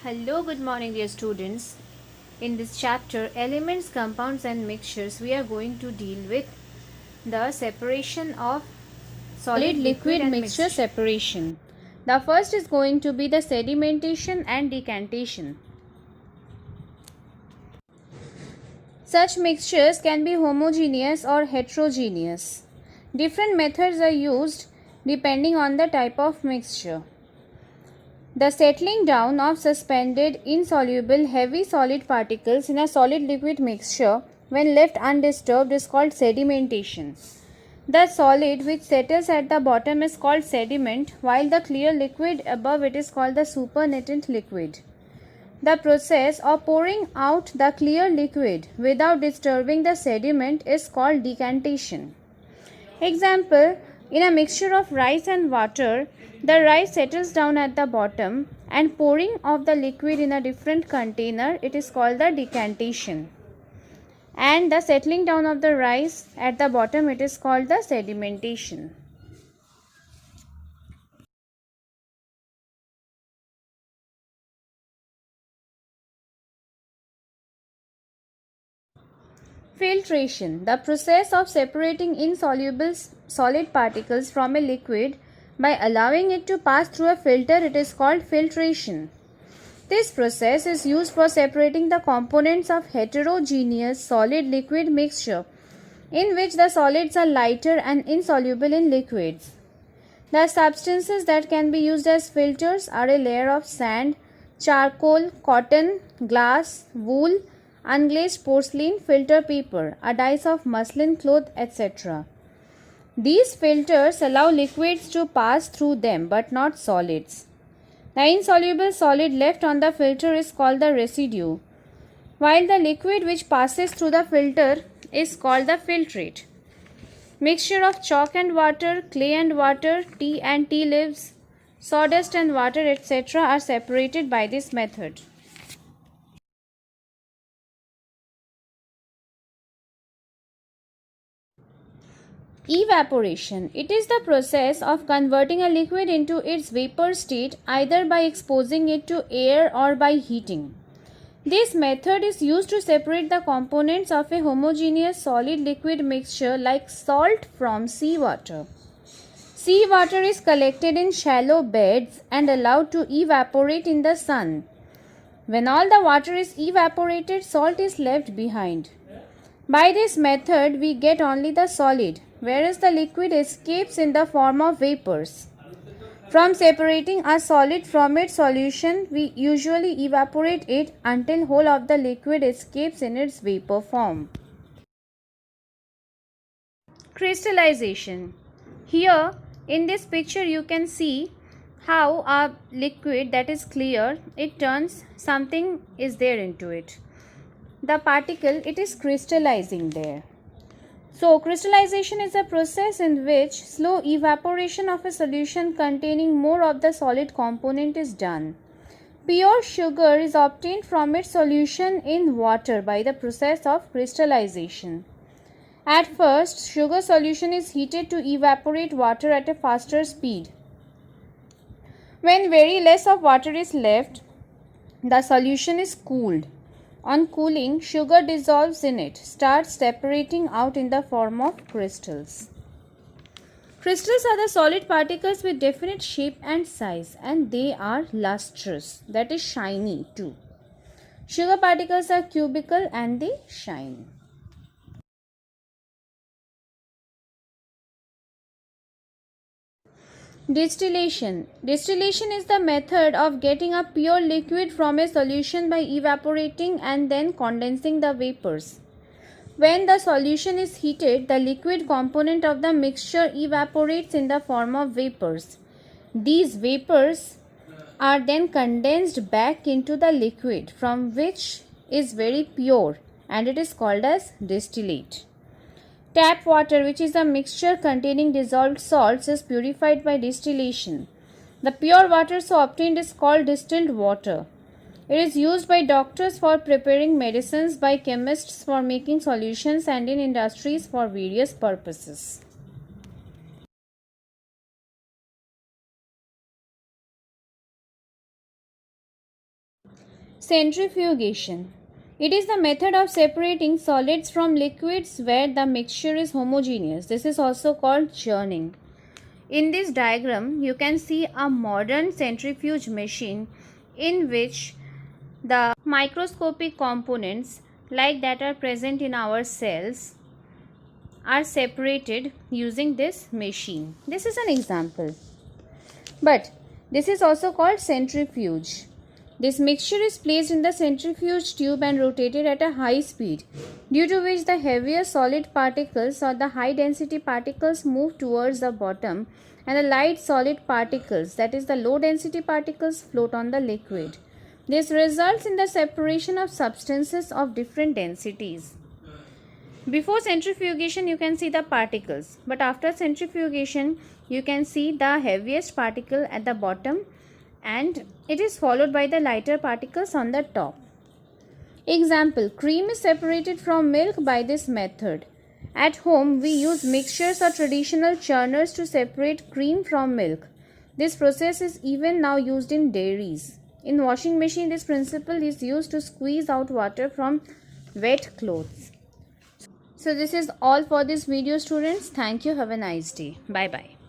Hello, good morning, dear students. In this chapter, Elements, Compounds and Mixtures, we are going to deal with the separation of solid liquid and mixture separation. The first is going to be the sedimentation and decantation. Such mixtures can be homogeneous or heterogeneous. Different methods are used depending on the type of mixture. The settling down of suspended insoluble heavy solid particles in a solid liquid mixture when left undisturbed is called sedimentation. The solid which settles at the bottom is called sediment, while the clear liquid above it is called the supernatant liquid. The process of pouring out the clear liquid without disturbing the sediment is called decantation. Example, in a mixture of rice and water, the rice settles down at the bottom and pouring of the liquid in a different container, it is called the decantation. And the settling down of the rice at the bottom, it is called the sedimentation. Filtration, the process of separating insoluble solid particles from a liquid by allowing it to pass through a filter, it is called filtration. This process is used for separating the components of heterogeneous solid liquid mixture in which the solids are lighter and insoluble in liquids. The substances that can be used as filters are a layer of sand, charcoal, cotton, glass, wool, unglazed porcelain, filter paper, a dice of muslin cloth, etc. These filters allow liquids to pass through them but not solids. The insoluble solid left on the filter is called the residue, while the liquid which passes through the filter is called the filtrate. Mixture of chalk and water, clay and water, tea and tea leaves, sawdust and water, etc. are separated by this method. Evaporation. It is the process of converting a liquid into its vapor state either by exposing it to air or by heating. This method is used to separate the components of a homogeneous solid liquid mixture like salt from seawater. Seawater is collected in shallow beds and allowed to evaporate in the sun. When all the water is evaporated, salt is left behind. By this method, we get only the solid, whereas the liquid escapes in the form of vapors. From separating a solid from its solution, we usually evaporate it until whole of the liquid escapes in its vapor form. Crystallization. Here in this picture you can see how a liquid that is clear, it turns something is there into it. The particle, it is crystallizing there. So crystallization is a process in which slow evaporation of a solution containing more of the solid component is done. Pure sugar is obtained from its solution in water by the process of crystallization. At first, sugar solution is heated to evaporate water at a faster speed. When very less of water is left, the solution is cooled. On cooling, sugar dissolves in it, starts separating out in the form of crystals. Crystals are the solid particles with definite shape and size, and they are lustrous, that is shiny too. Sugar particles are cubical and they shine. Distillation. Distillation is the method of getting a pure liquid from a solution by evaporating and then condensing the vapors. When the solution is heated, the liquid component of the mixture evaporates in the form of vapors. These vapors are then condensed back into the liquid from which is very pure, and it is called as distillate. Tap water, which is a mixture containing dissolved salts, is purified by distillation. The pure water so obtained is called distilled water. It is used by doctors for preparing medicines, by chemists for making solutions, and in industries for various purposes. Centrifugation. It is the method of separating solids from liquids where the mixture is homogeneous. This is also called churning. In this diagram, you can see a modern centrifuge machine in which the microscopic components like that are present in our cells are separated using this machine. This is an example. But this is also called centrifuge. This mixture is placed in the centrifuge tube and rotated at a high speed, due to which the heavier solid particles or the high density particles move towards the bottom and the light solid particles, that is the low density particles, float on the liquid. This results in the separation of substances of different densities. Before centrifugation, you can see the particles, but after centrifugation, you can see the heaviest particle at the bottom and it is followed by the lighter particles on the top. Example, cream is separated from milk by this method. At home, we use mixtures or traditional churners to separate cream from milk. This process is even now used in dairies. In washing machine, this principle is used to squeeze out water from wet clothes. So this is all for this video, students. Thank you. Have a nice day. Bye bye.